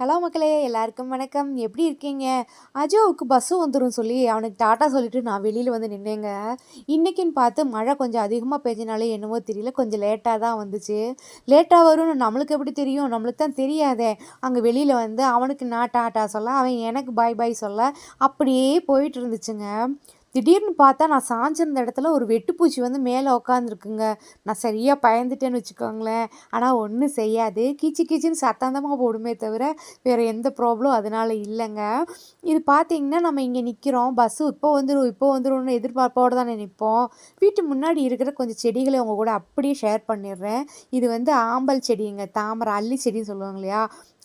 Hello மக்களே, எல்லாருக்கும் வணக்கம். எப்படி இருக்கீங்க? அஜோவுக்கு பஸ்ஸு வந்துரும் சொல்லி அவனுக்கு டாட்டா சொல்லிட்டு நான் வெளியில வந்து நின்னேங்க. இன்னைக்குன்னு பார்த்து மழை கொஞ்சம் அதிகமா பெஞ்சனாலே என்னவோ தெரியல, கொஞ்சம் லேட்டா தான் வந்துச்சு. லேட்டா வரும்னு நம்மளுக்கு எப்படி தெரியும்? நம்மளுக்கு தான் தெரியாதே. அங்க வெளியில வந்து அவனுக்கு நான் டாட்டா சொல்ல, அவன் எனக்கு பாய் பாய் சொல்ல, அப்படியே போயிட்டு இருந்துச்சுங்க. திடீர்னு பார்த்தா நான் சாஞ்சிருந்த இடத்துல ஒரு வெட்டுப்பூச்சி வந்து மேலே உட்காந்துருக்குங்க. நான் சரியா பயந்துட்டேன்னு வச்சுக்கோங்களேன். ஆனா ஒண்ணும் செய்யாது. கீச்சு கீச்சுன்னு சத்தம் தான் போடுமே தவிர, வேற எந்த ப்ராப்ளம் அதனால இல்லங்க. இது பார்த்தீங்கன்னா, நம்ம இங்க நிக்கிறோம். பஸ்ஸு இப்போ வந்துரும், இப்போ வந்துரும்னு எதிர்பார்ப்போட தானே நிப்போம். வீட்டு முன்னாடி இருக்கிற கொஞ்சம் செடிகள உங்க கூட அப்படியே ஷேர் பண்ணிடுறேன். இது வந்து ஆம்பல் செடிங்க. தாமரை அல்லி செடின்னு சொல்லுவாங்க இல்லையா?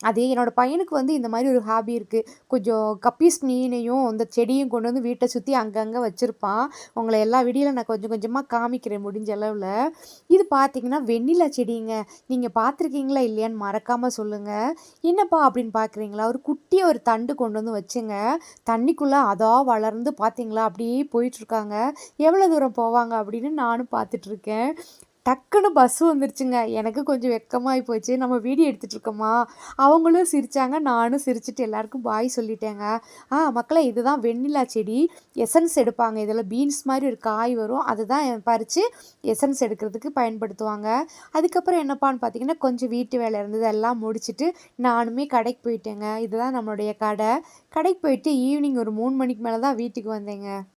அது என்னோட பையனுக்கு வந்து இந்த மாரி ஒரு ஹாபி இருக்கு. கொஞ்சம் கப்பீஸ் மீனையும், இந்த செடியும் கொண்டு வந்து வீட்ட சுத்தி அங்கங்க வச்சிருப்பான். உங்கள எல்லா வீடியோல நான் கொஞ்சம் கொஞ்சமா காமிக்கிறேன் முடிஞ்ச அளவுல. இது பார்த்தீங்கன்னா, வெண்ணிலா செடிங்க. நீங்க பார்த்துருக்கீங்களா இல்லையான்னு மறக்காம சொல்லுங்க. என்னப்பா அப்படின்னு பார்க்குறீங்களா? ஒரு குட்டியா ஒரு தண்டு கொண்டு வந்து வச்சேங்க. தண்ணிக்குள்ள அதா வளர்ந்து பார்த்தீங்களா, அப்படியே போயிட்டுருக்காங்க. எவ்வளோ தூரம் போவாங்க அப்படின்னு நானும் பார்த்துட்ருக்கேன். டக்குனு பஸ் வந்துருச்சுங்க. எனக்கு கொஞ்சம் வெட்கமாயி போச்சு. நம்ம வீடியோ எடுத்துட்டு இருக்கோமா, அவங்களும் சிரிச்சாங்க. நானும் சிரிச்சுட்டு எல்லாருக்கும் பாய் சொல்லிட்டேங்க. மக்களே, இதுதான் வெண்ணிலா செடி. எசன்ஸ் எடுப்பாங்க. இதில பீன்ஸ் மாரி ஒரு காய் வரும். அதுதான் பறிச்சு எசன்ஸ் எடுக்கிறதுக்கு பயன்படுத்துவாங்க. அதுக்கப்புறம் என்னப்பான்னு பார்த்தீங்கன்னா, கொஞ்சம் வீட்டு வேலை இருந்தது. எல்லாம் முடிச்சுட்டு நானுமே கடைக்கு போயிட்டேங்க. இதுதான் நம்மளுடைய கடை. கடைக்கு போயிட்டு ஈவினிங் ஒரு 3 மணிக்கு மேல தான் வீட்டுக்கு வந்தேங்க.